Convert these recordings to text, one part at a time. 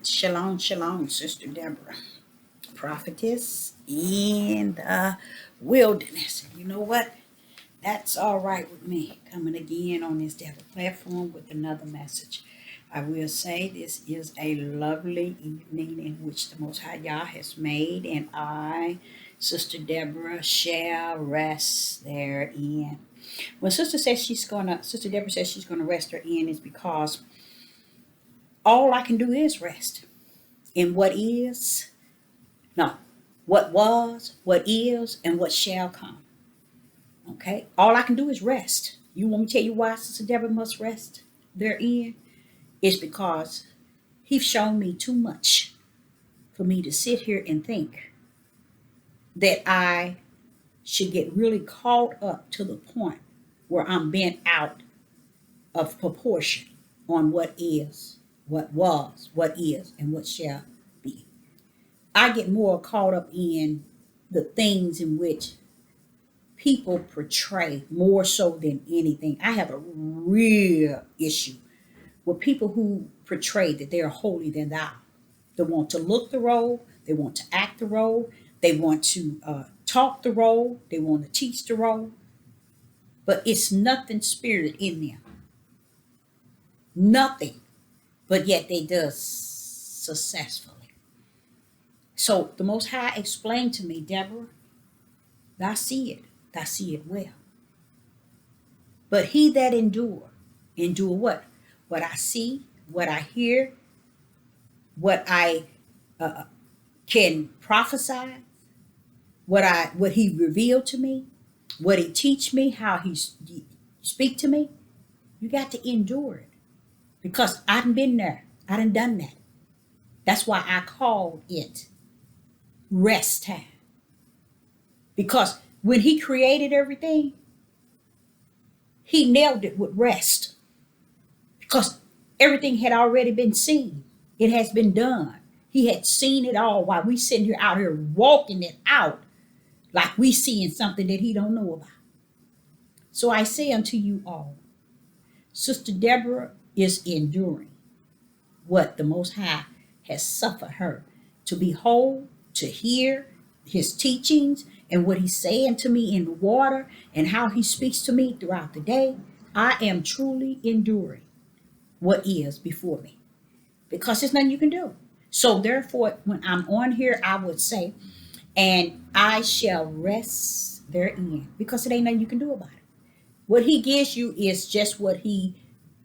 Shalom, shalom, Sister Deborah, prophetess in the wilderness. You know what? That's all right with me. Coming again on this Deborah platform with another message. I will say this is a lovely evening in which the Most High Yah has made, and I, Sister Deborah, shall rest therein. When Sister Deborah says she's gonna rest her in, is because all I can do is rest in what is. No, what was, what is, and what shall come. Okay? All I can do is rest. You want me to tell you why Sister Deborah must rest therein? It's because he's shown me too much for me to sit here and think that I should get really caught up to the point where I'm bent out of proportion on what is, what was, what is, and what shall be. I get more caught up in the things in which people portray more so than anything. I have a real issue with people who portray that they are holier than thou. They want to look the role, they want to act the role, they want to talk the role, they want to teach the role, but it's nothing spirit in them. Nothing. But yet they do successfully. So the Most High explained to me, Deborah, thou see it well. But he that endure what? What I see, what I hear, what I uh, can prophesy, what he revealed to me, what he teach me, how he speak to me. You got to endure it because I done been there. I done that. That's why I called it rest time. Because when he created everything, he nailed it with rest. Because everything had already been seen. It has been done. He had seen it all while we sitting here out here walking it out like we seeing something that he don't know about. So I say unto you all, Sister Deborah is enduring what the Most High has suffered her to behold, to hear his teachings and what he's saying to me in the water and how he speaks to me throughout the day. I am truly enduring what is before me because there's nothing you can do. So therefore, when I'm on here, I would say, and I shall rest therein because it ain't nothing you can do about it. What he gives you is just what he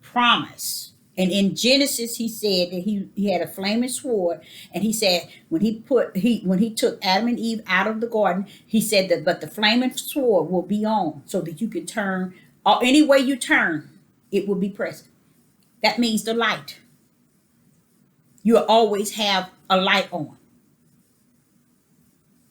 promised. And in Genesis, he said that he had a flaming sword, and he said when he took Adam and Eve out of the garden, he said that but the flaming sword will be on so that you can turn or any way you turn, it will be present. That means the light. You'll always have a light on.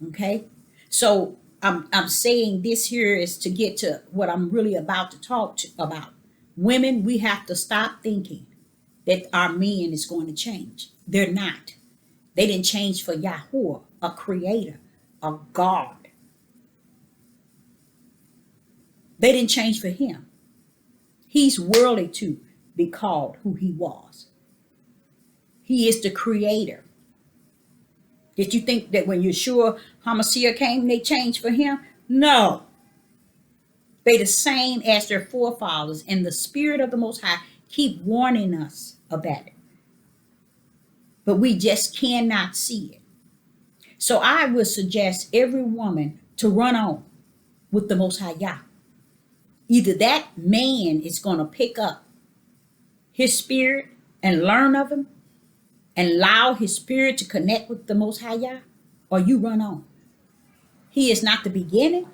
Okay? So I'm saying this here is to get to what I'm really about to about. Women, we have to stop thinking that our men is going to change. They're not. They didn't change for Yahuwah, a creator, a God. They didn't change for him. He's worthy to be called who he was. He is the creator. Did you think that when Yeshua HaMashiach came, they changed for him? No. They the same as their forefathers, and the Spirit of the Most High keep warning us about it. But we just cannot see it. So I would suggest every woman to run on with the Most High Yah. Either that man is going to pick up his spirit and learn of him and allow his spirit to connect with the Most High Yah, or you run on. He is not the beginning.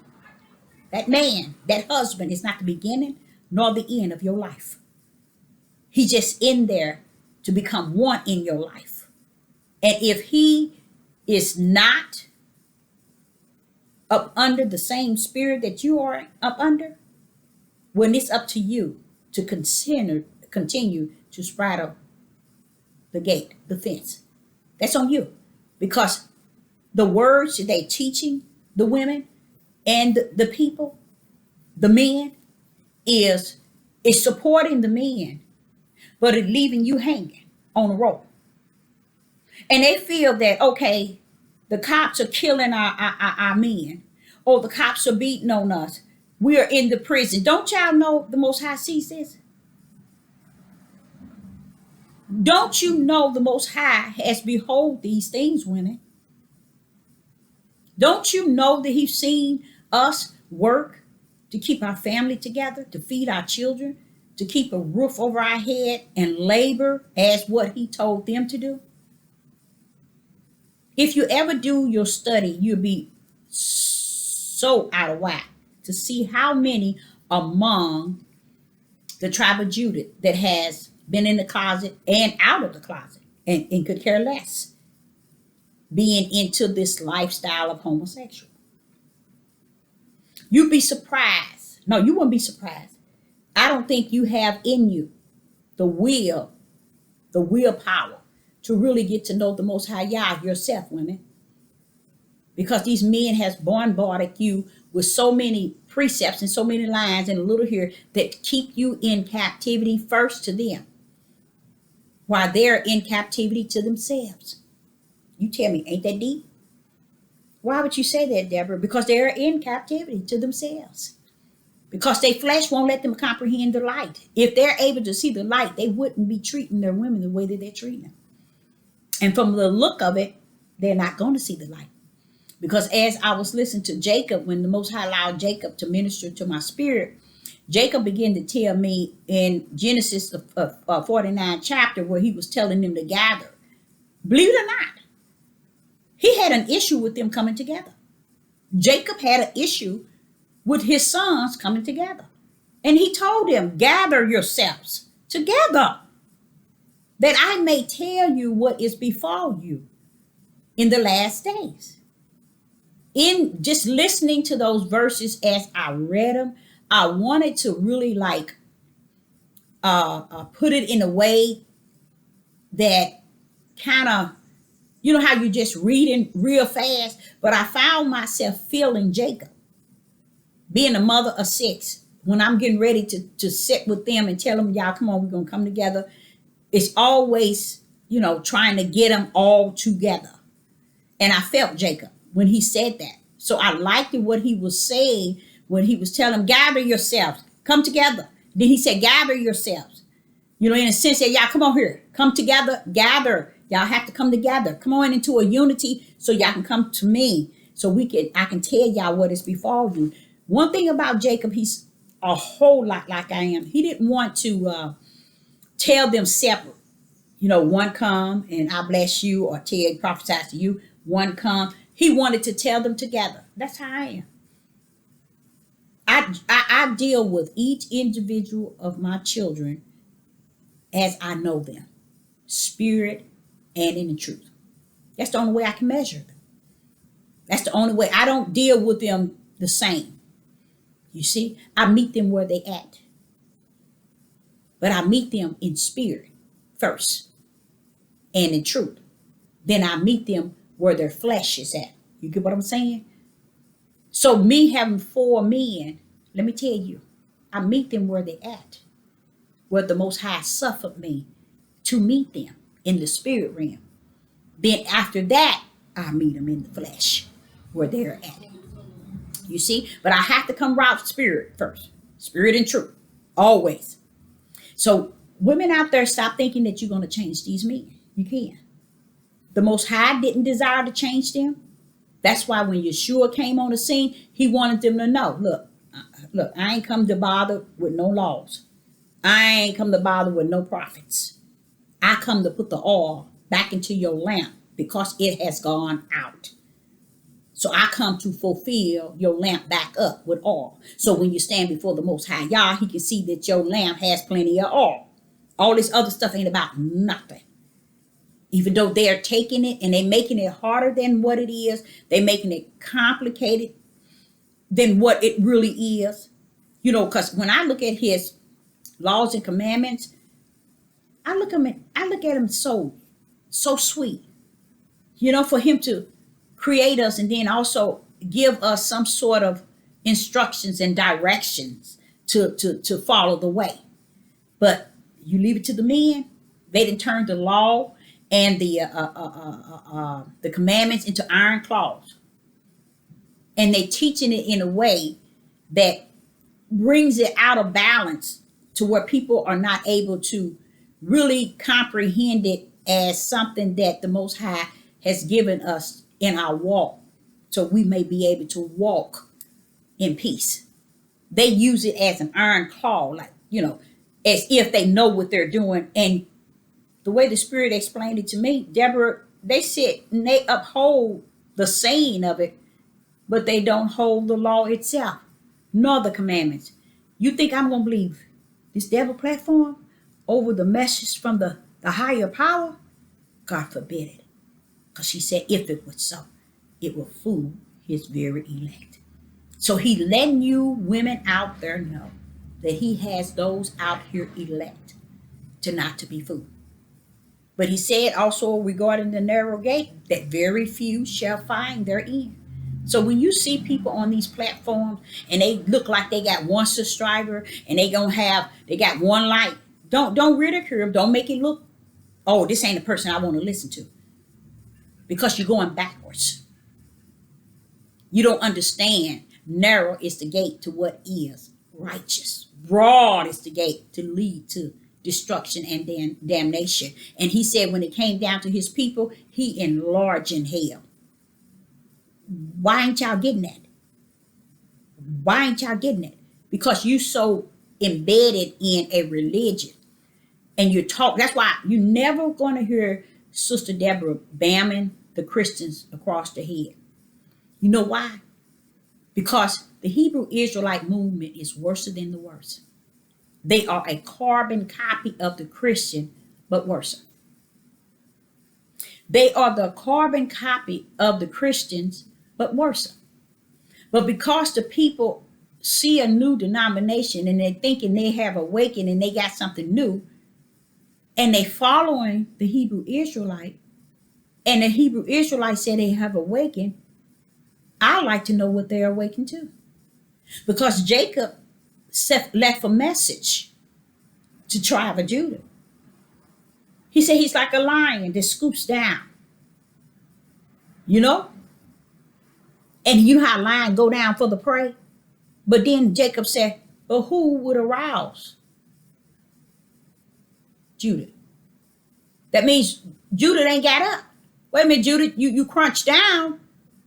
That man, that husband is not the beginning nor the end of your life. He's just in there to become one in your life. And if he is not up under the same spirit that you are up under, when it's up to you to continue to straddle the gate, the fence. That's on you. Because the words that they teaching the women and the people, the men, is supporting the men, but it leaving you hanging on a rope. And they feel that, okay, the cops are killing our men, or the cops are beating on us. We are in the prison. Don't y'all know the Most High sees this? Don't you know the Most High has behold these things, women? Don't you know that He's seen us work to keep our family together, to feed our children, to keep a roof over our head, and labor as what He told them to do? If you ever do your study, you'll be so out of whack to see how many among the tribe of Judah that has been in the closet and out of the closet and could care less being into this lifestyle of homosexual. You'd be surprised. No, you wouldn't be surprised. I don't think you have in you the willpower to really get to know the Most High Yah yourself, women. Because these men has bombarded you with so many precepts and so many lines and a little here that keep you in captivity first to them, while they're in captivity to themselves. You tell me, ain't that deep? Why would you say that, Deborah? Because they're in captivity to themselves. Because their flesh won't let them comprehend the light. If they're able to see the light, they wouldn't be treating their women the way that they're treating them. And from the look of it, they're not going to see the light. Because as I was listening to Jacob, when the Most High allowed Jacob to minister to my spirit, Jacob began to tell me in Genesis the 49th chapter, where he was telling them to gather. Believe it or not, he had an issue with them coming together. Jacob had an issue with his sons coming together. And he told them, gather yourselves together, that I may tell you what is befall you in the last days. In just listening to those verses as I read them, I wanted to really put it in a way that kind of, you know how you just reading real fast, but I found myself feeling Jacob, being a mother of six, when I'm getting ready to sit with them and tell them, y'all, come on, we're going to come together. It's always, trying to get them all together. And I felt Jacob when he said that. So I liked what he was saying when he was telling them, gather yourselves, come together. Then he said, gather yourselves. In a sense that, y'all, come on here, come together, gather. Y'all have to come together. Come on into a unity so y'all can come to me. So I can tell y'all what is before you. One thing about Jacob, he's a whole lot like I am. He didn't want to tell them separate. One come and I bless you, or tell prophesy to you. One come. He wanted to tell them together. That's how I am. I deal with each individual of my children as I know them, spirit and in the truth. That's the only way I can measure them. That's the only way. I don't deal with them the same. You see, I meet them where they at. But I meet them in spirit first and in truth. Then I meet them where their flesh is at. You get what I'm saying? So me having 4 men, let me tell you, I meet them where they at. Where the Most High suffered me to meet them in the spirit realm. Then after that, I meet them in the flesh where they're at. You see? But I have to come route spirit first. Spirit and truth. Always. So women out there, stop thinking that you're going to change these men. You can't. The Most High didn't desire to change them. That's why when Yeshua came on the scene, he wanted them to know, look, I ain't come to bother with no laws. I ain't come to bother with no prophets. I come to put the oil back into your lamp because it has gone out. So I come to fulfill your lamp back up with oil. So when you stand before the Most High Yah, he can see that your lamp has plenty of oil. All this other stuff ain't about nothing. Even though they're taking it and they're making it harder than what it is, they're making it complicated than what it really is. Because when I look at his laws and commandments, I look at him so sweet. For him to create us and then also give us some sort of instructions and directions to follow the way. But you leave it to the men, they didn't turn the law and the commandments into iron claws, and they teaching it in a way that brings it out of balance to where people are not able to really comprehend it as something that the Most High has given us in our walk, so we may be able to walk in peace. They use it as an iron claw, like, as if they know what they're doing. And the way the Spirit explained it to me, Deborah, they sit and they uphold the saying of it, but they don't hold the law itself, nor the commandments. You think I'm going to believe this devil platform over the message from the higher power? God forbid it. Because he said if it was so, it will fool his very elect. So he letting you women out there know that he has those out here elect to not to be fooled. But he said also regarding the narrow gate that very few shall find therein. So when you see people on these platforms and they look like they got one subscriber and they got one like, don't ridicule them. Don't make it look, oh, this ain't the person I want to listen to, because you're going backwards. You don't understand. Narrow is the gate to what is righteous. Broad is the gate to lead to destruction and damnation. And he said when it came down to his people, he enlarged in hell. Why ain't y'all getting that? Why ain't y'all getting it? Because you so embedded in a religion and you talk. That's why you never going to hear Sister Deborah bamming the Christians across the head. You know why? Because the Hebrew Israelite movement is worse than the worst. They are a carbon copy of the Christian, but worse. They are the carbon copy of the Christians, but worse. But because the people see a new denomination and they're thinking they have awakened and they got something new, and they following the Hebrew Israelite, and the Hebrew Israelite say they have awakened, I like to know what they're awakened to. Because Jacob left a message to tribe of Judah. He said he's like a lion that scoops down. And you know how a lion go down for the prey? But then Jacob said, but who would arouse? Judah. That means Judah ain't got up. Wait a minute, Judah, you crunch down,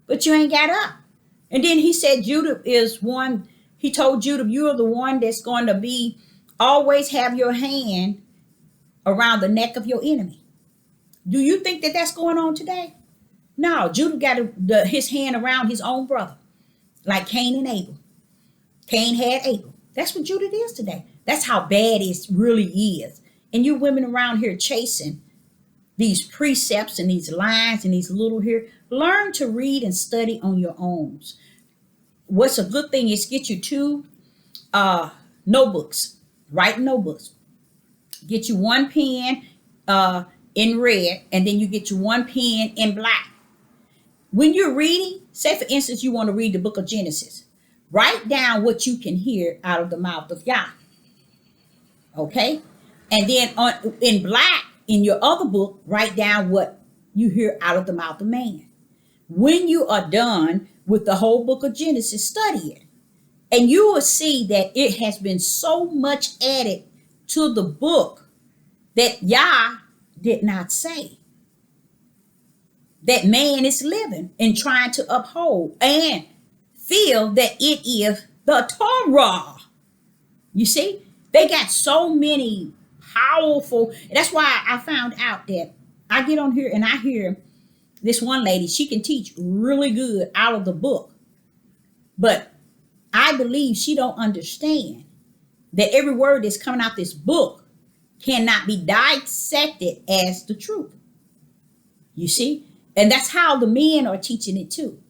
but you ain't got up. And then he said Judah is one. He told Judah, you are the one that's going to be, always have your hand around the neck of your enemy. Do you think that that's going on today? No, Judah got his hand around his own brother, like Cain and Abel. Cain had Abel. That's what Judah is today. That's how bad it really is. And you women around here chasing these precepts and these lines and these little here. Learn to read and study on your own. What's a good thing is get you 2 notebooks. Write notebooks. Get you 1 pen in red, and then you get you 1 pen in black. When you're reading, say for instance, you want to read the book of Genesis. Write down what you can hear out of the mouth of Yah. Okay? And then in black, in your other book, write down what you hear out of the mouth of man. When you are done with the whole book of Genesis, study it. And you will see that it has been so much added to the book that Yah did not say. That man is living and trying to uphold and feel that it is the Torah. You see, they got so many powerful. That's why I found out that I get on here and I hear this one lady, she can teach really good out of the book. But I believe she don't understand that every word that's coming out this book cannot be dissected as the truth. You see? And that's how the men are teaching it too.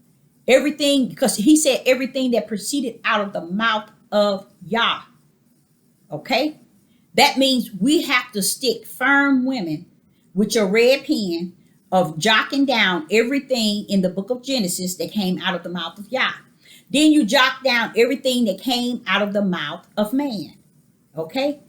Everything, because he said everything that proceeded out of the mouth of Yah. Okay? That means we have to stick firm, women, with your red pen of jotting down everything in the book of Genesis that came out of the mouth of Yah. Then you jot down everything that came out of the mouth of man. Okay?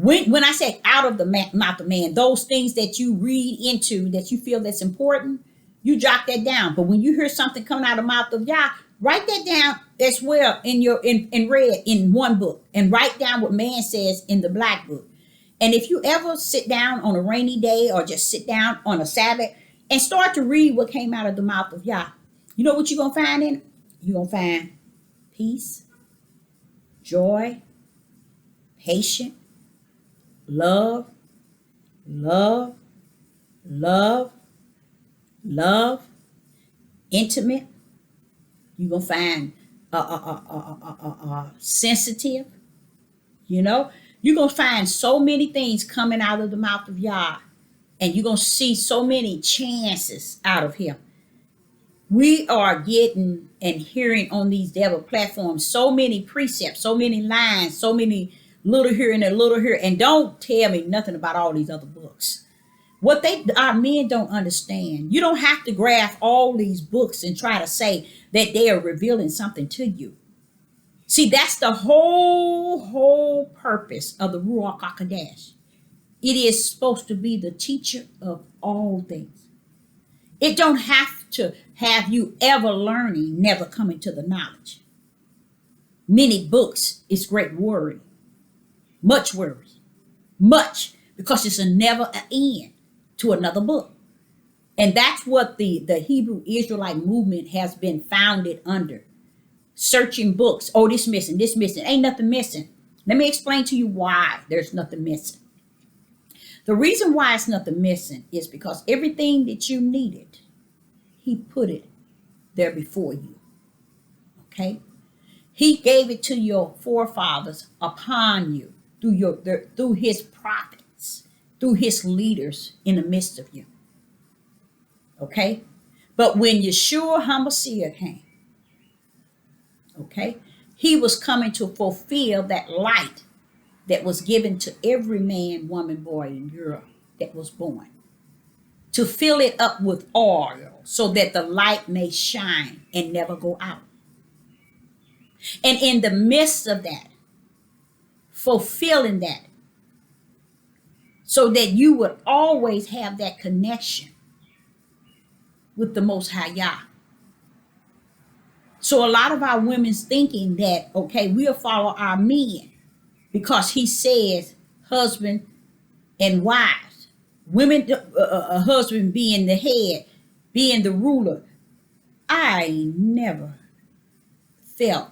When I say out of the mouth of man, those things that you read into that you feel that's important, you jot that down. But when you hear something coming out of the mouth of Yah, write that down as well in red in one book, and write down what man says in the black book. And if you ever sit down on a rainy day or just sit down on a Sabbath and start to read what came out of the mouth of Yah, you know what you're gonna find in it? You're gonna find peace, joy, patience, love, love, love, love, intimate. You're gonna find sensitive. You know, you're gonna find so many things coming out of the mouth of Yah, and you're gonna see so many chances out of Him. We are getting and hearing on these devil platforms so many precepts, so many lines, so many little here and a little here, and don't tell me nothing about all these other books. What our men don't understand, you don't have to graph all these books and try to say that they are revealing something to you. See, that's the whole purpose of the Ruach HaKodesh. It is supposed to be the teacher of all things. It don't have to have you ever learning, never coming to the knowledge. Many books is great worry, much worry, much, because it's a never end to another book. And that's what the Hebrew Israelite movement has been founded under. Searching books. Oh, this missing, this missing. Ain't nothing missing. Let me explain to you why there's nothing missing. The reason why it's nothing missing is because everything that you needed, He put it there before you. Okay? He gave it to your forefathers upon you through His prophets, through His leaders in the midst of you. Okay? But when Yeshua HaMashiach came, okay, He was coming to fulfill that light that was given to every man, woman, boy, and girl that was born, to fill it up with oil so that the light may shine and never go out. And in the midst of that, fulfilling that, so that you would always have that connection with the Most High Yah. So a lot of our women's thinking that, okay, we'll follow our men because He says husband and wives. Women, a husband being the head, being the ruler. I never felt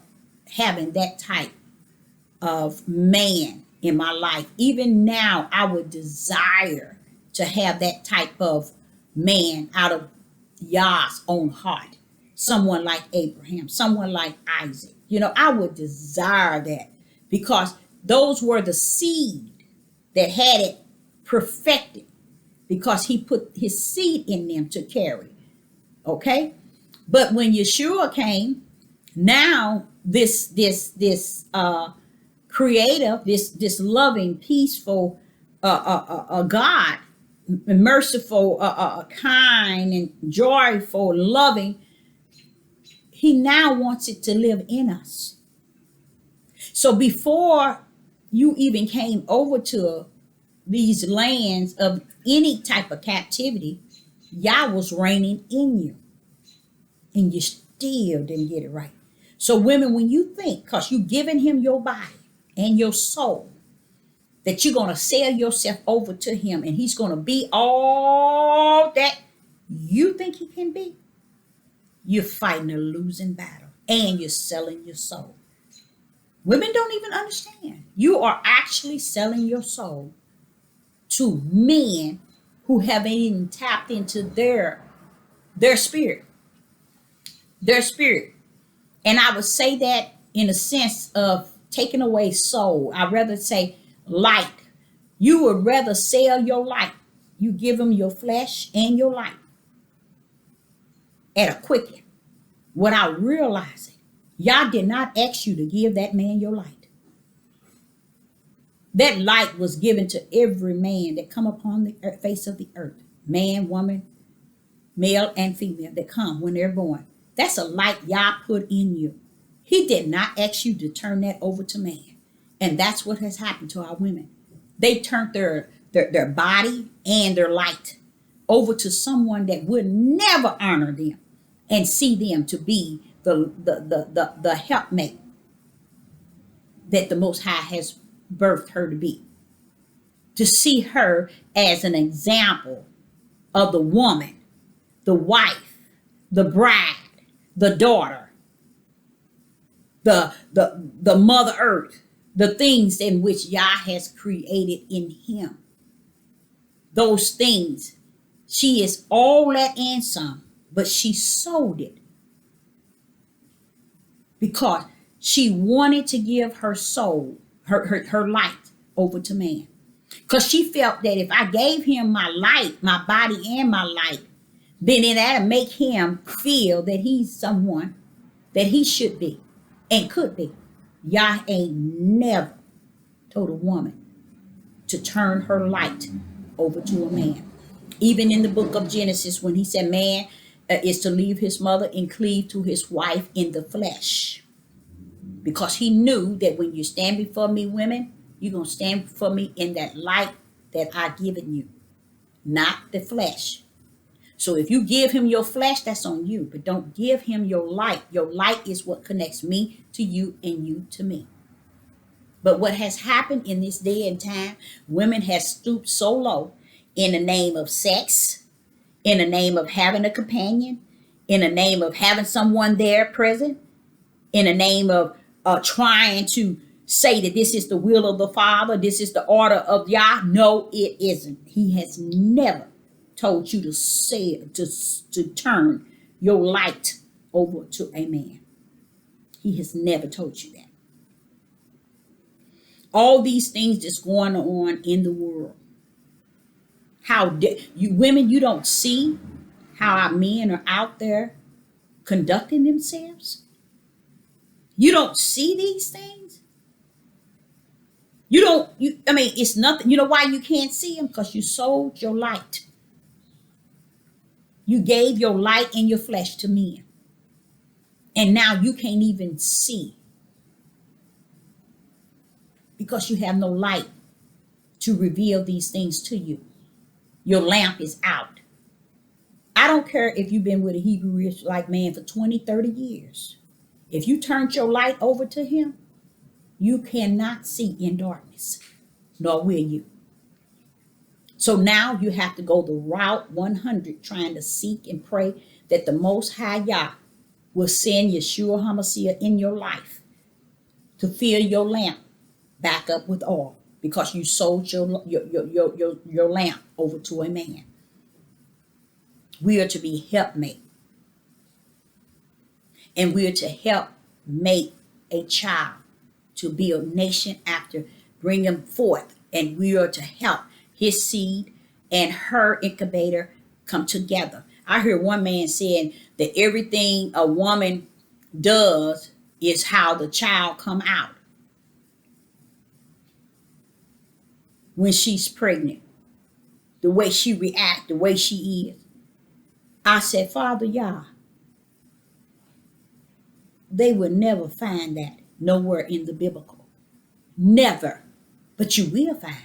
having that type of man in my life. Even now, I would desire to have that type of man out of Yah's own heart. Someone like Abraham, someone like Isaac. You know, I would desire that because those were the seed that had it perfected, because He put His seed in them to carry. Okay? But when Yeshua came, now this creative, this loving, peaceful God, merciful, kind, and joyful, loving, He now wants it to live in us. So before you even came over to these lands of any type of captivity, Yah was reigning in you, and you still didn't get it right. So women, when you think, because you've given Him your body and your soul, that you're going to sell yourself over to Him and He's going to be all that you think He can be, you're fighting a losing battle and you're selling your soul. Women don't even understand. You are actually selling your soul to men who haven't even tapped into their spirit. Their spirit. And I would say that in a sense of taking away soul. I'd rather say light. You would rather sell your light. You give them your flesh and your light at a quicken without realizing Yah did not ask you to give that man your light. That light was given to every man that come upon the face of the earth. Man, woman, male and female that come when they're born. That's a light Yah put in you. He did not ask you to turn that over to man. And that's what has happened to our women. They turned their body and their light over to someone that would never honor them and see them to be the helpmate that the Most High has birthed her to be. To see her as an example of the woman, the wife, the bride, the daughter, the mother earth, the things in which Yah has created in him. Those things, she is all that and some, but she sold it because she wanted to give her soul, her light over to man. Because she felt that if I gave him my light, my body and my light, then that'll make him feel that he's someone that he should be and could be. Yah ain't never told a woman to turn her light over to a man. Even in the book of Genesis, when he said man is to leave his mother and cleave to his wife in the flesh. Because he knew that when you stand before me, women, you're going to stand before me in that light that I've given you, not the flesh. So if you give him your flesh, that's on you. But don't give him your light. Your light is what connects me to you and you to me. But what has happened in this day and time, women have stooped so low in the name of sex, in the name of having a companion, in the name of having someone there present, in the name of trying to say that this is the will of the Father, this is the order of Yah. No, it isn't. He has never told you to say to turn your light over to a man. He has never told you that. All these things that's going on in the world. You women, you don't see how our men are out there conducting themselves? You don't see these things? It's nothing. You know why you can't see them? Because you sold your light. You gave your light and your flesh to men. And now you can't even see because you have no light to reveal these things to you. Your lamp is out. I don't care if you've been with a Hebrew Israelite man for 20, 30 years. If you turned your light over to him, you cannot see in darkness, nor will you. So now you have to go the route 100, trying to seek and pray that the Most High Yah will send Yeshua HaMashiach in your life to fill your lamp back up with oil because you sold your lamp over to a man. We are to be helpmate. And we are to help make a child to be a nation after, bring him forth. And we are to help his seed and her incubator come together. I heard one man saying that everything a woman does is how the child come out when she's pregnant. The way she reacts, the way she is. I said, Father Yah, they will never find that nowhere in the biblical. Never. But you will find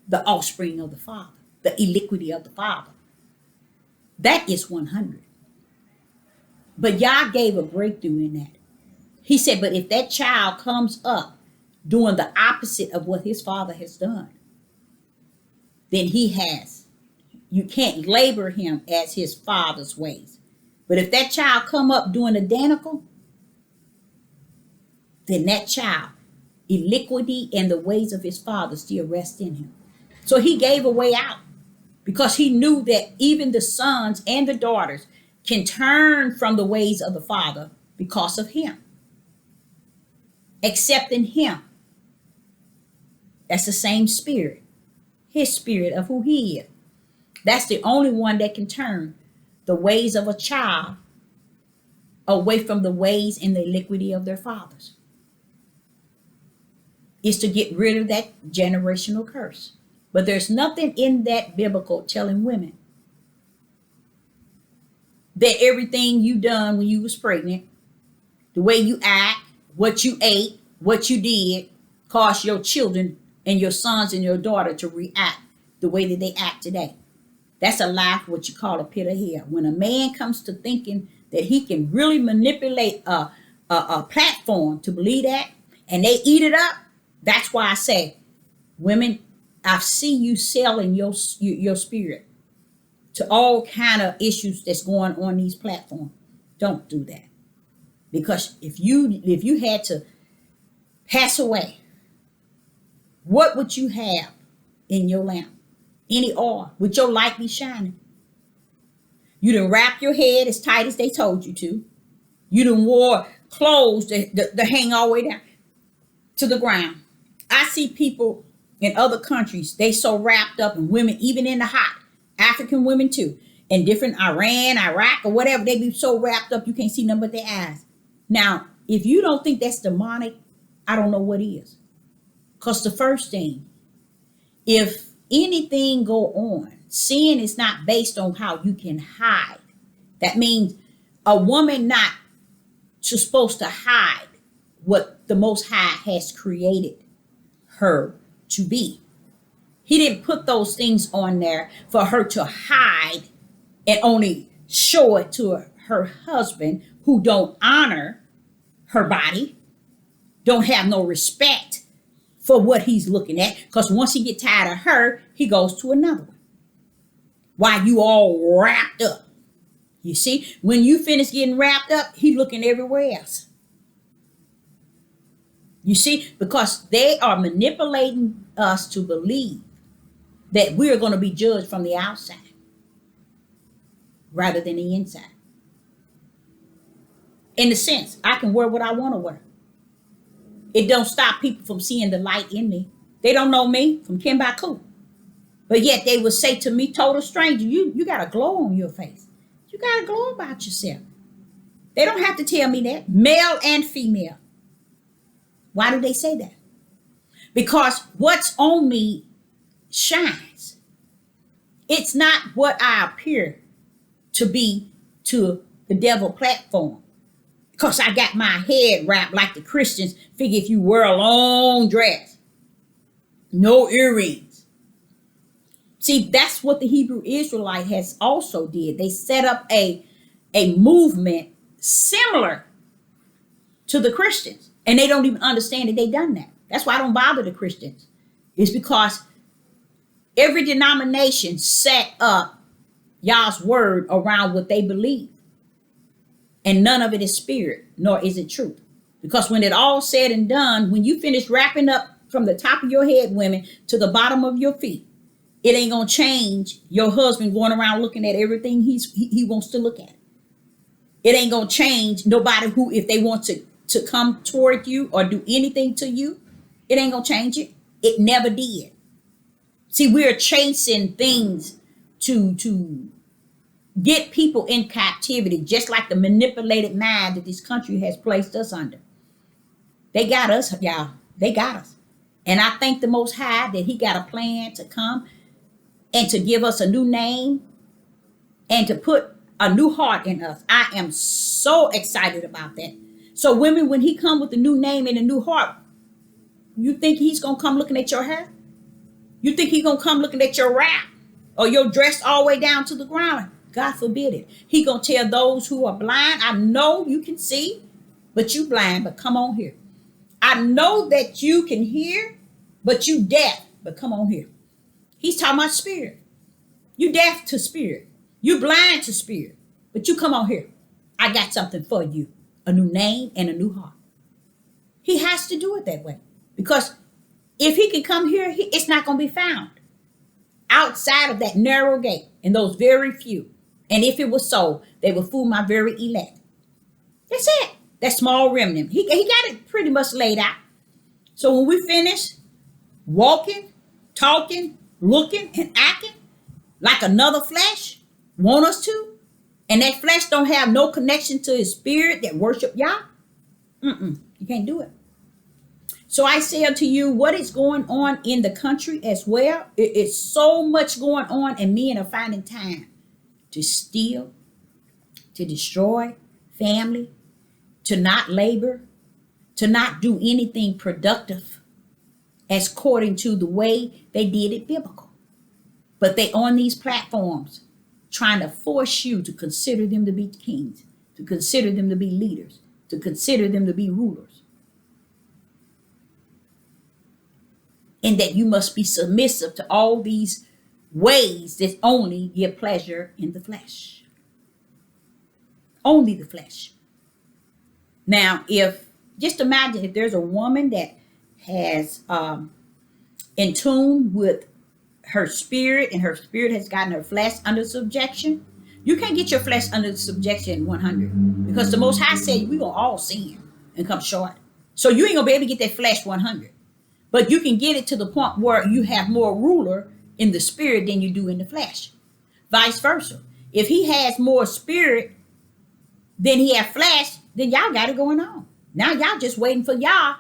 the offspring of the Father, the iniquity of the Father. That is 100. But Yah gave a breakthrough in that. He said, but if that child comes up doing the opposite of what his father has done, then you can't labor him as his father's ways. But if that child come up doing identical, then that child, iniquity and the ways of his father still rest in him. So he gave a way out because he knew that even the sons and the daughters can turn from the ways of the father because of him. Accepting him. That's the same spirit. His spirit of who he is. That's the only one that can turn the ways of a child away from the ways and the iniquity of their fathers. Is to get rid of that generational curse. But there's nothing in that biblical telling women that everything you done when you was pregnant, the way you act, what you ate, what you did, cause your children and your sons and your daughter to react the way that they act today. That's a lie, what you call a pit of hell. When a man comes to thinking that he can really manipulate a platform to believe that, and they eat it up, that's why I say, women, I see you selling your spirit to all kind of issues that's going on these platforms. Don't do that. Because if you had to pass away, what would you have in your lamp? Any oil? Would your light be shining? You done wrap your head as tight as they told you to. You done wore clothes that hang all the way down to the ground. I see people in other countries, they so wrapped up, and women, even in the hot, African women too, in different Iran, Iraq, or whatever, they be so wrapped up you can't see nothing but their eyes. Now, if you don't think that's demonic, I don't know what is. Because the first thing, if anything go on, sin is not based on how you can hide. That means a woman not supposed to hide what the Most High has created her to be. He didn't put those things on there for her to hide and only show it to her husband, who don't honor her body, don't have no respect for what he's looking at, because once he get tired of her, he goes to another one. While you all wrapped up. You see, when you finish getting wrapped up, he's looking everywhere else. You see, because they are manipulating us to believe that we're going to be judged from the outside rather than the inside. In the sense, I can wear what I want to wear. It don't stop people from seeing the light in me. They don't know me from Timbuktu. But yet they would say to me, total stranger, you got a glow on your face. You got a glow about yourself. They don't have to tell me that. Male and female. Why do they say that? Because what's on me shines. It's not what I appear to be to the devil platform. Because I got my head wrapped like the Christians. Figure if you wear a long dress, no earrings. See, that's what the Hebrew Israelite has also did. They set up a movement similar to the Christians. And they don't even understand that they done that. That's why I don't bother the Christians. It's because every denomination set up Yah's word around what they believe. And none of it is spirit, nor is it truth. Because when it all said and done, when you finish wrapping up from the top of your head, women, to the bottom of your feet, it ain't going to change your husband going around looking at everything he wants to look at. It ain't going to change nobody who, if they want to come toward you or do anything to you, it ain't going to change it. It never did. See, we're chasing things to get people in captivity, just like the manipulated mind that this country has placed us under. They got us, y'all. They got us. And I thank the Most High that he got a plan to come and to give us a new name and to put a new heart in us. I am so excited about that. So women, when he come with a new name and a new heart, you think he's going to come looking at your hair? You think he's going to come looking at your wrap or your dress all the way down to the ground? God forbid it. He going to tell those who are blind, I know you can see, but you blind, but come on here. I know that you can hear, but you deaf, but come on here. He's talking about spirit. You deaf to spirit. You blind to spirit, but you come on here. I got something for you. A new name and a new heart. He has to do it that way. Because if he can come here, it's not going to be found outside of that narrow gate and those very few. And if it was so, they would fool my very elect. That's it. That small remnant. He got it pretty much laid out. So when we finish walking, talking, looking, and acting like another flesh want us to, and that flesh don't have no connection to his spirit that worship Yah, you can't do it. So I say unto you, what is going on in the country as well? It's so much going on, and men are finding time to steal, to destroy family, to not labor, to not do anything productive. as according to the way they did it biblical. But they on these platforms trying to force you to consider them to be kings, to consider them to be leaders, to consider them to be rulers. And that you must be submissive to all these ways that only give pleasure in the flesh. Only the flesh. Now, just imagine if there's a woman that has in tune with her spirit, and her spirit has gotten her flesh under subjection. You can't get your flesh under subjection 100, because the Most High said we're going to all sin and come short. So you ain't going to be able to get that flesh 100. But you can get it to the point where you have more ruler in the spirit than you do in the flesh. Vice versa. If he has more spirit than he has flesh, then y'all got it going on. Now y'all just waiting for y'all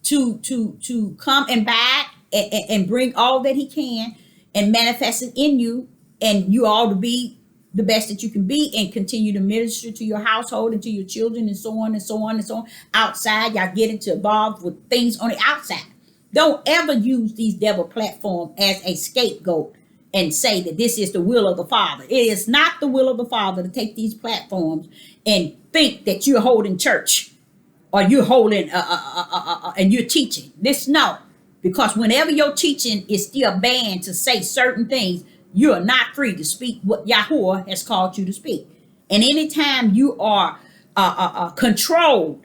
to come and back and bring all that he can and manifest it in you, and you all to be the best that you can be and continue to minister to your household and to your children and so on and so on and so on. Outside, y'all get into involved with things on the outside. Don't ever use these devil platforms as a scapegoat and say that this is the will of the Father. It is not the will of the Father to take these platforms and think that you're holding church or you're holding and you're teaching. No. Because whenever your teaching is still banned to say certain things, you are not free to speak what Yahuwah has called you to speak. And anytime you are controlled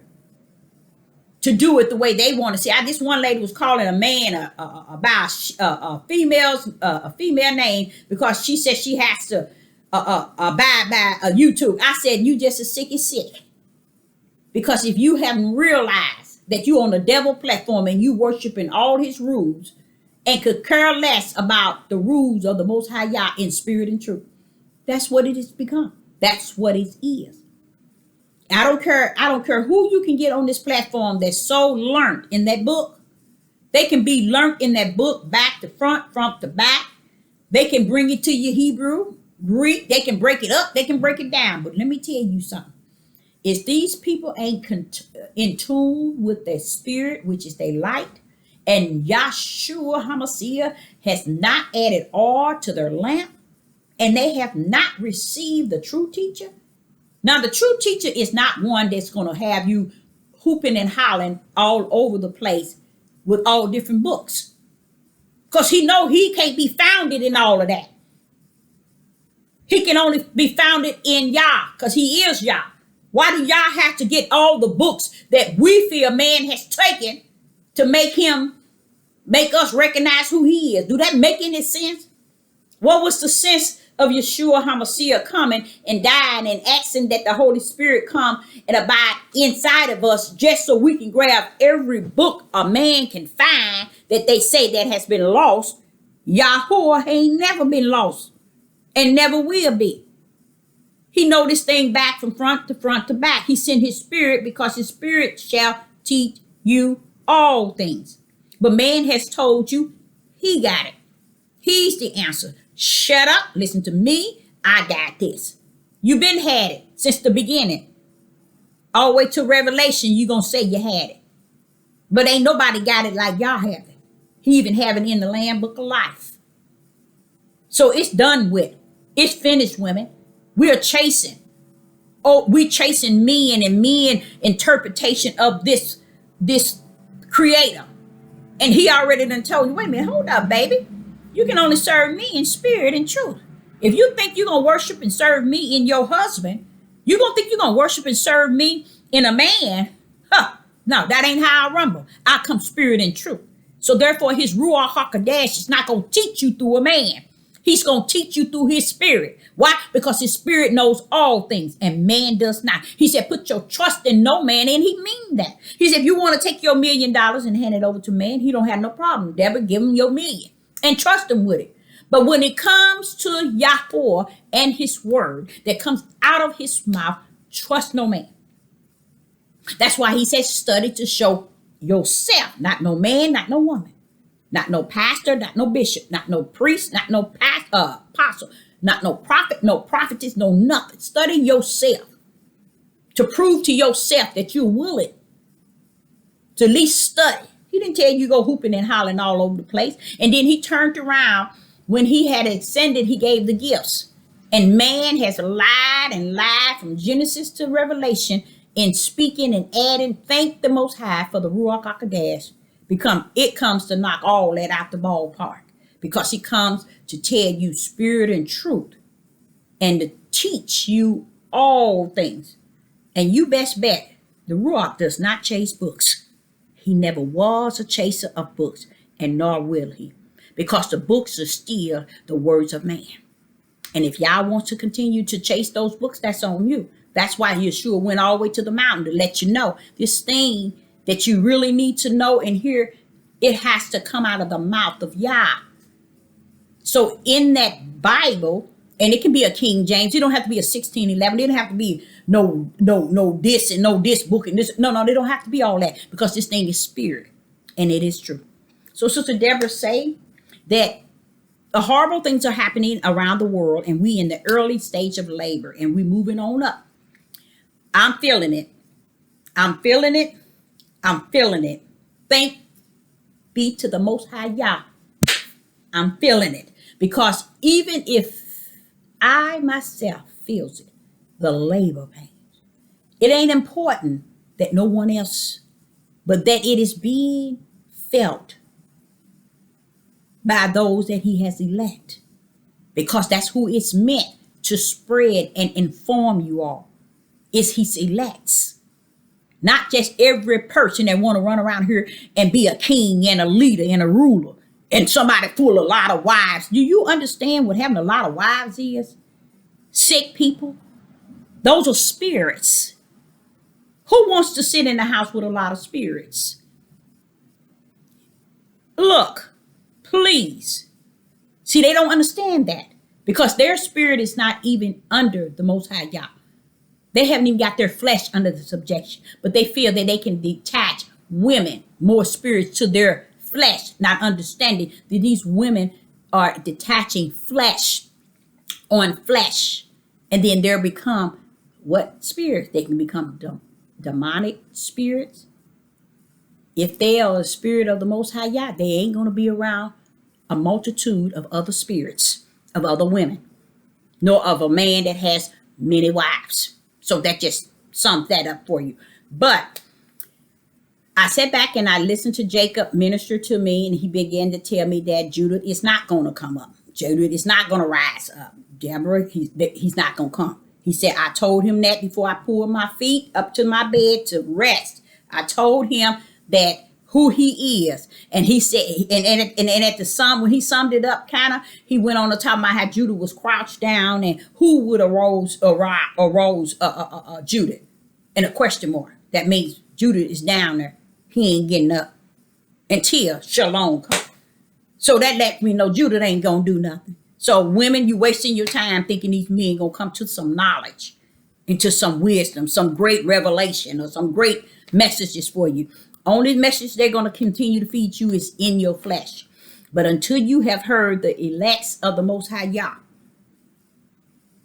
to do it the way they want to see. This one lady was calling a man about a female name because she said she has to abide by YouTube. I said, you just as sick as sick. Because if you haven't realized that you on the devil platform and you worshiping all his rules and could care less about the rules of the Most High Yah in spirit and truth, that's what it has become. That's what it is. I don't care who you can get on this platform that's so learned in that book. They can be learned in that book back to front, front to back. They can bring it to you Hebrew, Greek. They can break it up. They can break it down. But let me tell you something. If these people ain't in tune with their spirit, which is their light, and Yahshua HaMashiach has not added oil to their lamp, and they have not received the true teacher. Now, the true teacher is not one that's going to have you hooping and hollering all over the place with all different books. Because he know he can't be founded in all of that. He can only be founded in Yah, because he is Yah. Why do Yah have to get all the books that we feel man has taken to make us recognize who he is? Do that make any sense? What was the sense of Yeshua HaMashiach coming and dying and asking that the Holy Spirit come and abide inside of us just so we can grab every book a man can find that they say that has been lost? Yahuwah ain't never been lost and never will be. He know this thing back from front to back. He sent his spirit because his spirit shall teach you all things. But man has told you he got it. He's the answer. Shut up. Listen to me. I got this. You've been had it since the beginning. All the way to Revelation, you're going to say you had it. But ain't nobody got it like y'all have it. He even have it in the Lamb Book of Life. So it's done with. It's finished, women. We're chasing. We chasing men and men interpretation of this creator. And he already done told you, wait a minute, hold up, baby. You can only serve me in spirit and truth. If you think you're going to worship and serve me in your husband, you're going to think you're going to worship and serve me in a man. No, that ain't how I rumble. I come spirit and truth. So therefore, his Ruach HaKodesh is not going to teach you through a man. He's going to teach you through his spirit. Why? Because his spirit knows all things and man does not. He said, put your trust in no man. And he mean that. He said, if you want to take your $1 million and hand it over to man, he don't have no problem. Deborah, give him your million and trust him with it. But when it comes to Yahuwah and his word that comes out of his mouth, trust no man. That's why he says, study to show yourself. Not no man, not no woman. Not no pastor, not no bishop, not no priest, not no apostle, not no prophet, no prophetess, no nothing. Study yourself to prove to yourself that you're willing to at least study He didn't tell you go hooping and hollering all over the place. And then he turned around when he had ascended, he gave the gifts. And man has lied and lied from Genesis to Revelation in speaking and adding. Thank the Most High for the Ruach HaKodesh. It comes to knock all that out the ballpark because he comes to tell you spirit and truth and to teach you all things. And you best bet the Ruach does not chase books. He never was a chaser of books, and nor will he, because the books are still the words of man. And if y'all want to continue to chase those books, that's on you. That's why Yeshua went all the way to the mountain to let you know this thing that you really need to know and hear. It has to come out of the mouth of Yah. So in that Bible, and it can be a King James, it don't have to be a 1611. It don't have to be no this and no this book and this. No, they don't have to be all that, because this thing is spirit and it is true. So Sister Deborah say that the horrible things are happening around the world, and we in the early stage of labor, and we moving on up. I'm feeling it. I'm feeling it. I'm feeling it. Thank be to the Most High Yah. I'm feeling it, because even if I myself feels it, the labor pains, it ain't important that no one else, but that it is being felt by those that he has elect, because that's who it's meant to spread and inform you all, is his elects. Not just every person that want to run around here and be a king and a leader and a ruler and somebody full of a lot of wives. Do you understand what having a lot of wives is? Sick people. Those are spirits. Who wants to sit in the house with a lot of spirits? Look, please. See, they don't understand that, because their spirit is not even under the Most High Yah. They haven't even got their flesh under the subjection, but they feel that they can detach women, more spirits, to their flesh, not understanding that these women are detaching flesh on flesh. And then they'll become what spirits? They can become demonic spirits. If they are a spirit of the Most High Yah, they ain't going to be around a multitude of other spirits, of other women, nor of a man that has many wives. So that just sums that up for you. But I sat back and I listened to Jacob minister to me, and he began to tell me that Judah is not going to come up. Judah is not going to rise up. Deborah, he's not going to come. He said, I told him that before I pulled my feet up to my bed to rest. I told him that who he is. And he said, and at the sum, when he summed it up, kind of, he went on to talk about how Judah was crouched down and who would arose Judah, and a question mark. That means Judah is down there. He ain't getting up until Shalom comes. So that lets me know Judah ain't going to do nothing. So women, you wasting your time thinking these men going to come to some knowledge, into some wisdom, some great revelation, or some great messages for you. Only message they're going to continue to feed you is in your flesh. But until you have heard the elects of the Most High Yah,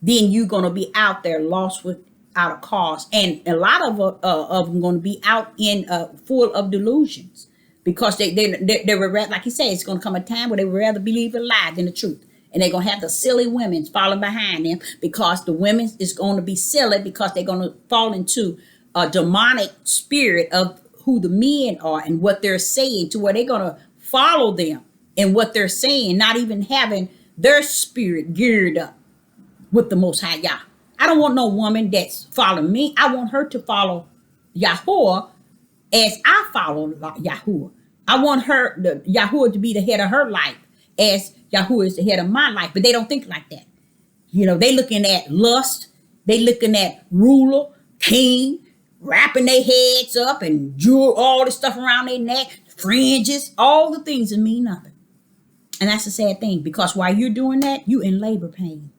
then you're going to be out there lost without a cause. And a lot of them going to be out in full of delusions, because they were, like he said, it's going to come a time where they would rather believe a lie than the truth. And they're going to have the silly women following behind them, because the women is going to be silly, because they're going to fall into a demonic spirit of who the men are and what they're saying, to where they're going to follow them and what they're saying, not even having their spirit geared up with the Most High Yah. I don't want no woman that's following me. I want her to follow Yahuwah as I follow Yahuwah. I want Yahuwah to be the head of her life as Yahuwah is the head of my life. But they don't think like that. You know, they looking at lust. They looking at ruler, king, wrapping their heads up and jewel, all this stuff around their neck, fringes, all the things that mean nothing. And that's a sad thing, because while you're doing that, you in labor pain.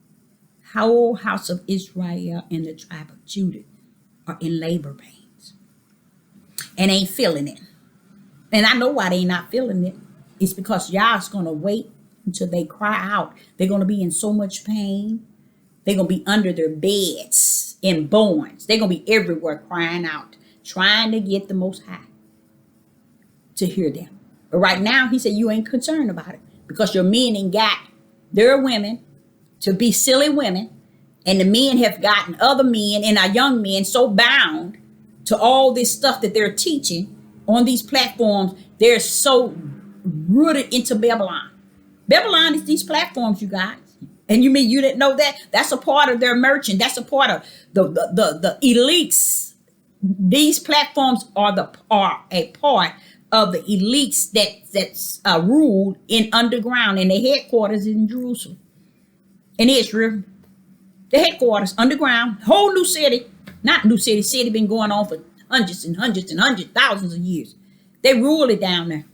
Whole house of Israel and the tribe of Judah are in labor pains and ain't feeling it. And I know why they not feeling it. It's because y'all's going to wait until they cry out. They're going to be in so much pain. They're going to be under their beds in barns. They're going to be everywhere crying out, trying to get the Most High to hear them. But right now, he said, you ain't concerned about it because your men ain't got their women to be silly women. And the men have gotten other men and our young men so bound to all this stuff that they're teaching on these platforms. They're so rooted into Babylon. Babylon is these platforms, you guys. And you mean you didn't know that? That's a part of their merchant. That's a part of the elites. These platforms are a part of the elites that's ruled in underground, and their headquarters in Jerusalem, in Israel. The headquarters underground, whole new city, not new city. City been going on for hundreds and hundreds and hundreds, thousands of years. They rule it down there,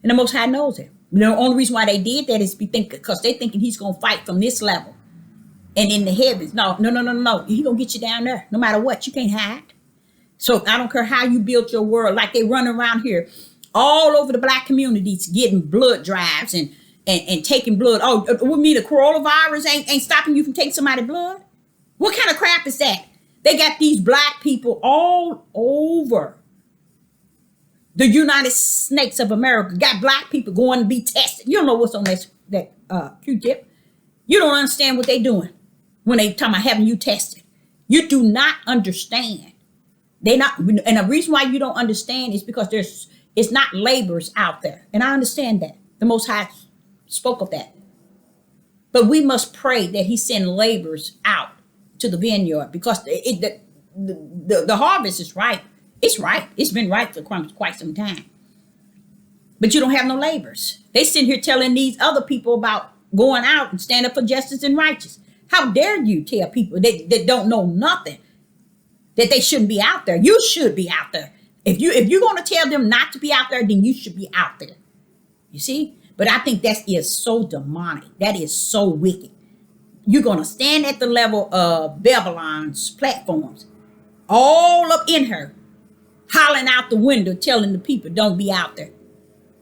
and the Most High knows it. The only reason why they did that is because they thinking he's gonna fight from this level and in the heavens. No. He gonna get you down there, no matter what. You can't hide. So I don't care how you built your world, like they run around here all over the black communities getting blood drives and taking blood. Oh, what mean the coronavirus ain't stopping you from taking somebody's blood? What kind of crap is that? They got these black people all over the United States of America. Got black people going to be tested. You don't know what's on that Q-tip. You don't understand what they doing when they talking about having you tested. You do not understand. They not, and the reason why you don't understand is because it's not laborers out there, and I understand that. The Most High spoke of that, but we must pray that He send laborers out to the vineyard because the harvest is ripe. It's ripe. It's been ripe for quite some time, but you don't have no laborers. They sit here telling these other people about going out and stand up for justice and righteousness. How dare you tell people that don't know nothing that they shouldn't be out there? You should be out there. If you're going to tell them not to be out there, then you should be out there. You see? But I think that is so demonic. That is so wicked. You're going to stand at the level of Babylon's platforms, all up in her, hollering out the window, telling the people, don't be out there.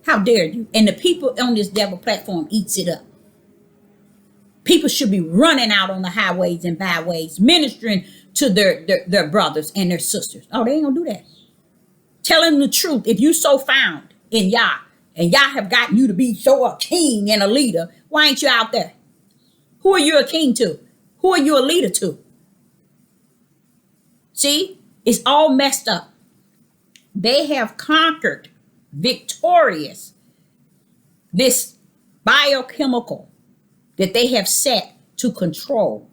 How dare you? And the people on this devil platform eats it up. People should be running out on the highways and byways, ministering to their brothers and their sisters. Oh, they ain't going to do that. Tell them the truth. If you so found in Yah, and Yah have gotten you to be so a king and a leader, why ain't you out there? Who are you a king to? Who are you a leader to? See, it's all messed up. They have conquered, victorious, this biochemical that they have set to control.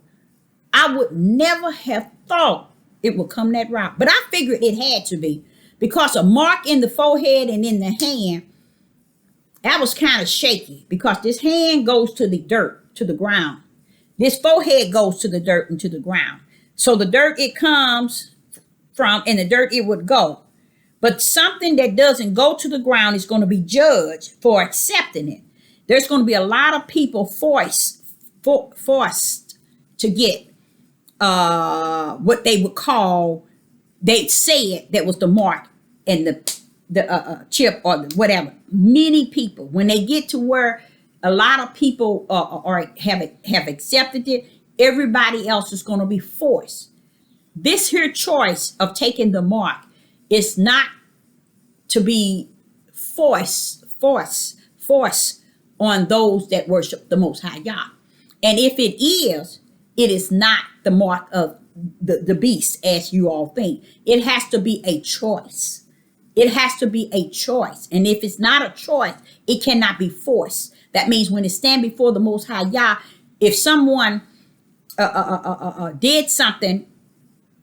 I would never have thought it would come that route, but I figured it had to be because a mark in the forehead and in the hand, that was kind of shaky because this hand goes to the dirt, to the ground. This forehead goes to the dirt and to the ground. So the dirt it comes from, and the dirt it would go. But something that doesn't go to the ground is going to be judged for accepting it. There's going to be a lot of people forced to get what they would call, they said that was the mark and the chip or whatever. Many people, when they get to where a lot of people have accepted it, everybody else is going to be forced. This here choice of taking the mark is not to be forced on those that worship the Most High Yah. And if it is not the mark of the beast as you all think. It has to be a choice. It has to be a choice. And if it's not a choice, it cannot be forced. That means when it stand before the Most High Yah, if someone did something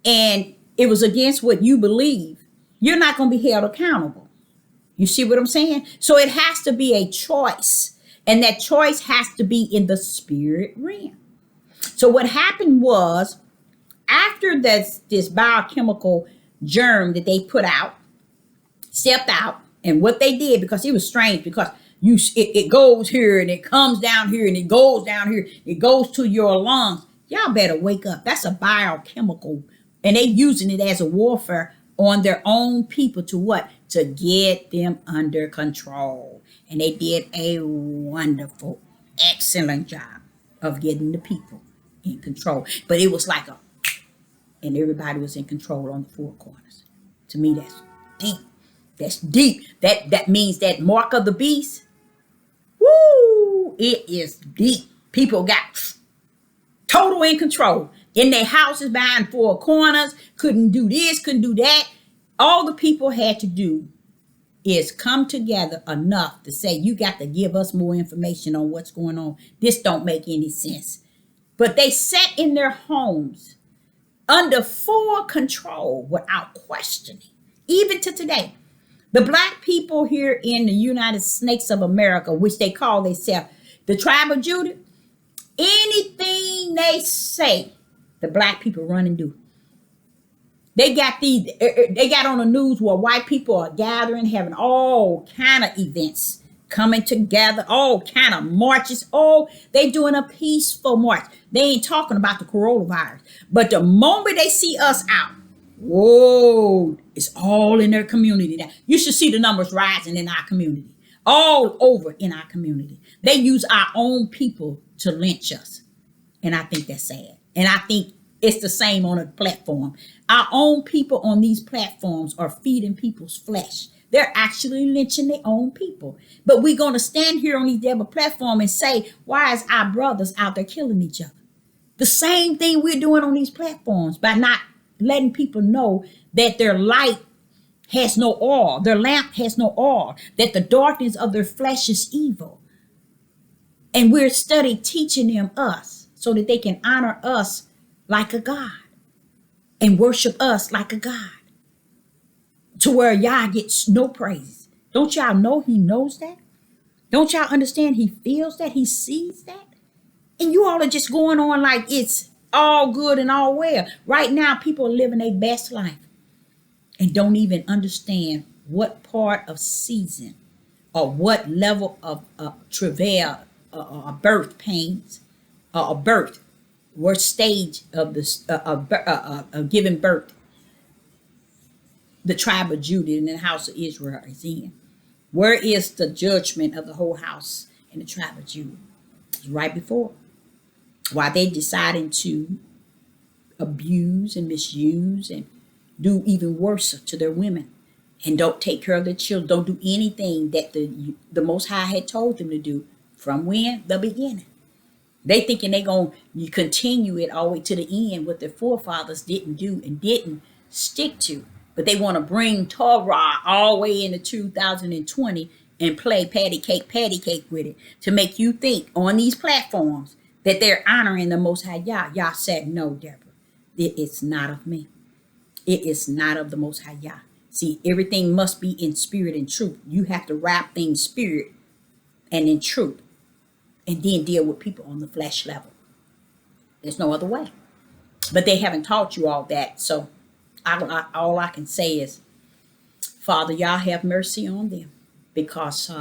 and it was against what you believe, you're not going to be held accountable. You see what I'm saying? So it has to be a choice. And that choice has to be in the spirit realm. So what happened was, after this biochemical germ that they put out, stepped out, and what they did, because it was strange, because it goes here and it comes down here and it goes down here, it goes to your lungs. Y'all better wake up. That's a biochemical, and they using it as a warfare on their own people to what? To get them under control. And they did a wonderful, excellent job of getting the people in control. But it was like and everybody was in control on the four corners. To me, that's deep. That's deep. That means that mark of the beast. Woo! It is deep. People got total in control. In their houses, behind four corners, couldn't do this, couldn't do that. All the people had to do is come together enough to say, you got to give us more information on what's going on. This don't make any sense. But they sat in their homes under full control without questioning. Even to today, the black people here in the United States of America, which they call themselves the tribe of Judah, anything they say, the black people run and do. They got on the news where white people are gathering, having all kind of events, coming together, all kind of marches. Oh, they doing a peaceful march. They ain't talking about the coronavirus. But the moment they see us out, whoa, it's all in their community now. You should see the numbers rising in our community, all over in our community. They use our own people to lynch us. And I think that's sad. And I think it's the same on a platform. Our own people on these platforms are feeding people's flesh. They're actually lynching their own people. But we're going to stand here on these devil platform and say, why is our brothers out there killing each other? The same thing we're doing on these platforms by not letting people know that their light has no oil, their lamp has no oil, that the darkness of their flesh is evil. And we're studying teaching them us so that they can honor us like a God and worship us like a God, to where Yah gets no praise. Don't y'all know he knows that? Don't y'all understand he feels that? He sees that? And you all are just going on like it's all good and all well. Right now, people are living their best life and don't even understand what part of season or what level of travail or birth pains or birth, what stage of this of giving birth the tribe of Judah and the house of Israel is in. Where is the judgment of the whole house and the tribe of Judah? It's right before. While they deciding to abuse and misuse and do even worse to their women and don't take care of their children, don't do anything that the Most High had told them to do from when? The beginning. They thinking they going to continue it all the way to the end what their forefathers didn't do and didn't stick to. But they want to bring Torah all the way into 2020 and play patty cake with it to make you think on these platforms that they're honoring the Most High Yah. Yah said, no, Deborah, it's not of me. It is not of the Most High Yah. See, everything must be in spirit and truth. You have to wrap things spirit and in truth and then deal with people on the flesh level. There's no other way. But they haven't taught you all that. So all I can say is, Father, Yah, have mercy on them, because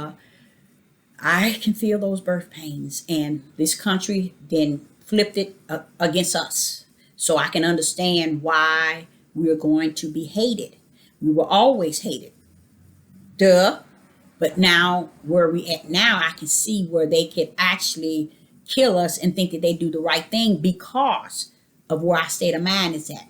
I can feel those birth pains, and this country then flipped it against us. So I can understand why we're going to be hated. We were always hated. Duh. But now, where we at now, I can see where they could actually kill us and think that they do the right thing because of where our state of mind is at.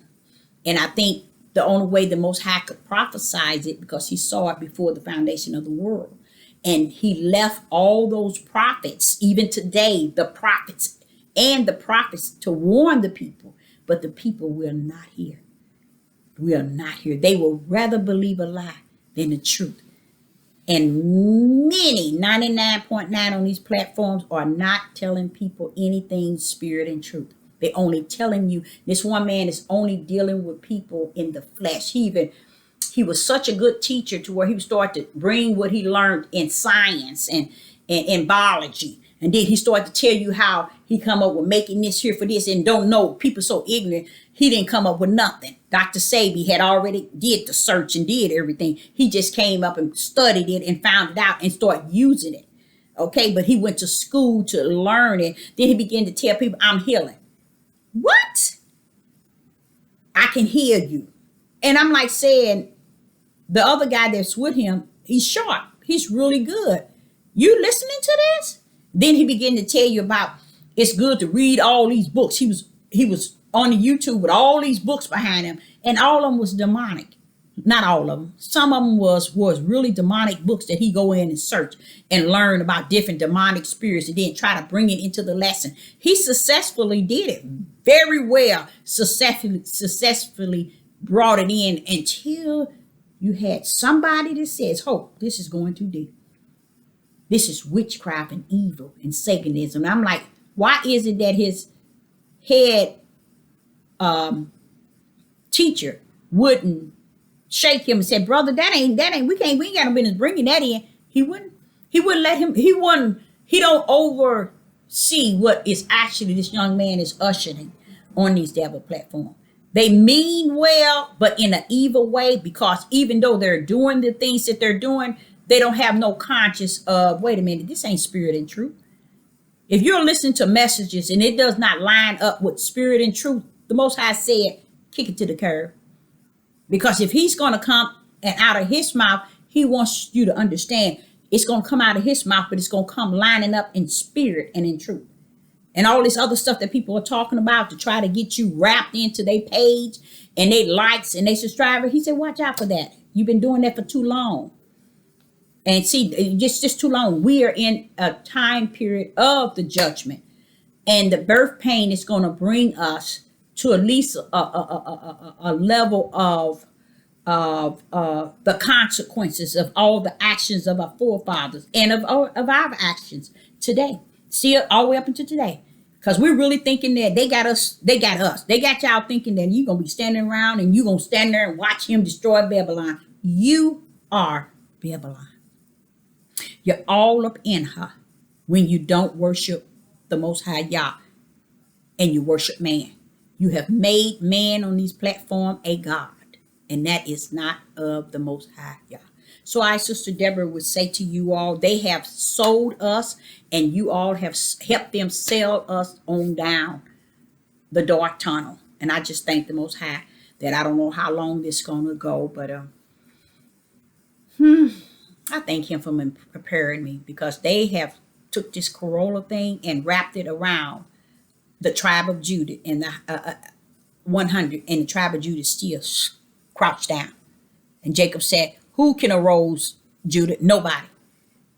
And I think the only way the Most High could prophesize it, because he saw it before the foundation of the world. And he left all those prophets, even today, the prophets to warn the people. But the people will not hear. Will not hear. They will rather believe a lie than the truth. And many, 99.9 on these platforms, are not telling people anything spirit and truth. They're only telling you. This one man is only dealing with people in the flesh. He was such a good teacher to where he would start to bring what he learned in science and in biology. And then he started to tell you how he come up with making this here for this, and don't know. People so ignorant. He didn't come up with nothing. Dr. Sabi had already did the search and did everything. He just came up and studied it and found it out and started using it. Okay, but he went to school to learn it. Then he began to tell people, I'm healing. What? I can heal you. And I'm like saying, the other guy that's with him, he's sharp. He's really good. You listening to this? Then he began to tell you about it's good to read all these books. He was on the YouTube with all these books behind him, and all of them was demonic. Not all of them. Some of them was really demonic books that he go in and search and learn about different demonic spirits and then try to bring it into the lesson. He successfully did it very well. Successfully brought it in until you had somebody that says, "Hope, this is going too deep. This is witchcraft and evil and Satanism." I'm like, why is it that his head teacher wouldn't shake him and say, "Brother, that ain't, we ain't got no business bringing that in"? He wouldn't let him, he don't oversee what is actually this young man is ushering on these devil platforms. They mean well, but in an evil way, because even though they're doing the things that they're doing, they don't have no conscience of, wait a minute, this ain't spirit and truth. If you're listening to messages and it does not line up with spirit and truth, the Most High said, kick it to the curb. Because if he's going to come and out of his mouth, he wants you to understand it's going to come out of his mouth, but it's going to come lining up in spirit and in truth. And all this other stuff that people are talking about to try to get you wrapped into their page and they likes and they subscriber. He said, watch out for that. You've been doing that for too long. And see, just too long. We are in a time period of the judgment. And the birth pain is going to bring us to at least a level of the consequences of all the actions of our forefathers and of our actions today. Still all the way up until today. Because we're really thinking that they got us. They got y'all thinking that you're going to be standing around and you're going to stand there and watch him destroy Babylon. You are Babylon. You're all up in her when you don't worship the Most High Yah and you worship man. You have made man on these platforms a god, and that is not of the Most High Yah. So I, Sister Deborah, would say to you all, they have sold us, and you all have helped them sell us on down the dark tunnel. And I just thank the Most High that I don't know how long this is going to go, but I thank him for preparing me, because they have took this Corolla thing and wrapped it around the tribe of Judah, and the 100, and the tribe of Judah still crouched down. And Jacob said, who can arouse Judah? Nobody.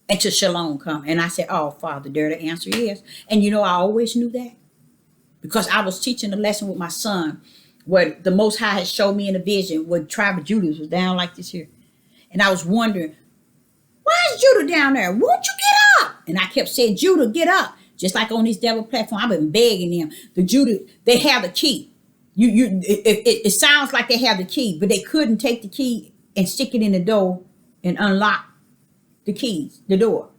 Until Shalom come. And I said, oh, Father, there the answer is. And you know, I always knew that, because I was teaching a lesson with my son where the Most High had showed me in a vision where the tribe of Judah was down like this here. And I was wondering, why is Judah down there? Won't you get up? And I kept saying, Judah, get up. Just like on this devil platform, I've been begging them. The Judah, they have the key. It sounds like they have the key, but they couldn't take the key and stick it in the door and unlock the door.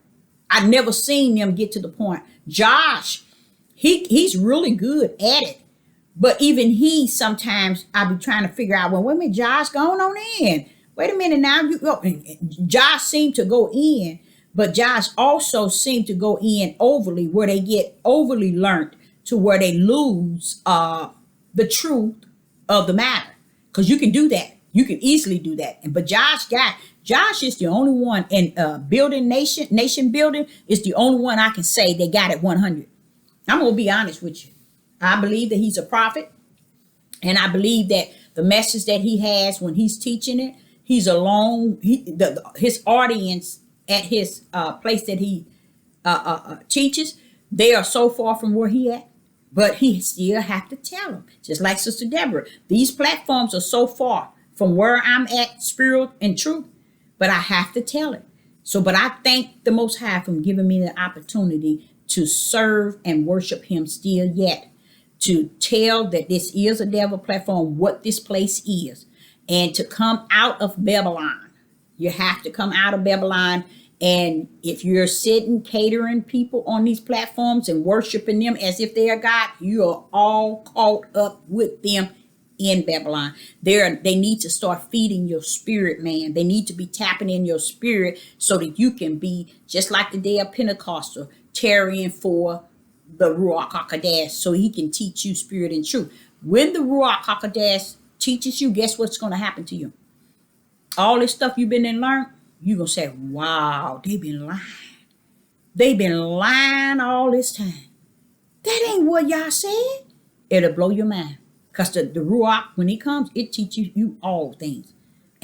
I've never seen them get to the point. Josh, he's really good at it. But even he, sometimes I be trying to figure out, well, wait a minute, Josh, going on in. Wait a minute now. Josh seemed to go in, but Josh also seemed to go in overly, where they get overly learned to where they lose the truth of the matter. Because you can do that. You can easily do that. But Josh is the only one in building nation building is the only one I can say they got it 100. I'm going to be honest with you. I believe that he's a prophet. And I believe that the message that he has when he's teaching it, he's alone. His audience at his place that he teaches, they are so far from where he at. But he still have to tell them. Just like Sister Deborah. These platforms are so far from where I'm at, spirit and truth. But I have to tell it. So, but I thank the Most High for giving me the opportunity to serve and worship him still yet. To tell that this is a devil platform, what this place is. And to come out of Babylon. You have to come out of Babylon. And if you're sitting catering people on these platforms and worshiping them as if they are God, you are all caught up with them in Babylon. They need to start feeding your spirit, man. They need to be tapping in your spirit so that you can be just like the day of Pentecostal, tarrying for the Ruach HaKodesh so he can teach you spirit and truth. When the Ruach HaKodesh teaches you, guess what's going to happen to you? All this stuff you've been and learned, you're going to say, wow, they've been lying. They've been lying all this time. That ain't what y'all said. It'll blow your mind. Because the Ruach, when he comes, it teaches you all things.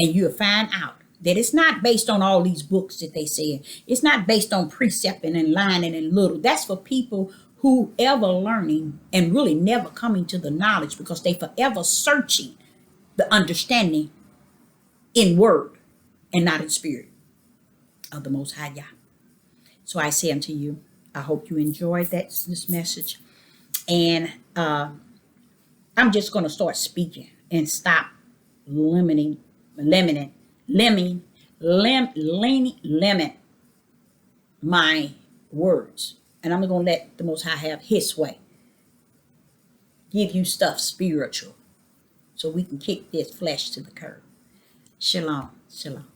And you'll find out that it's not based on all these books that they say. It's not based on precepting and lining and little. That's for people who ever learning and really never coming to the knowledge, because they forever searching the understanding in word and not in spirit of the Most High Yah. So I say unto you, I hope you enjoyed this message. And I'm just going to start speaking and stop limit my words. And I'm going to let the Most High have his way. Give you stuff spiritual so we can kick this flesh to the curb. Shalom. Shalom.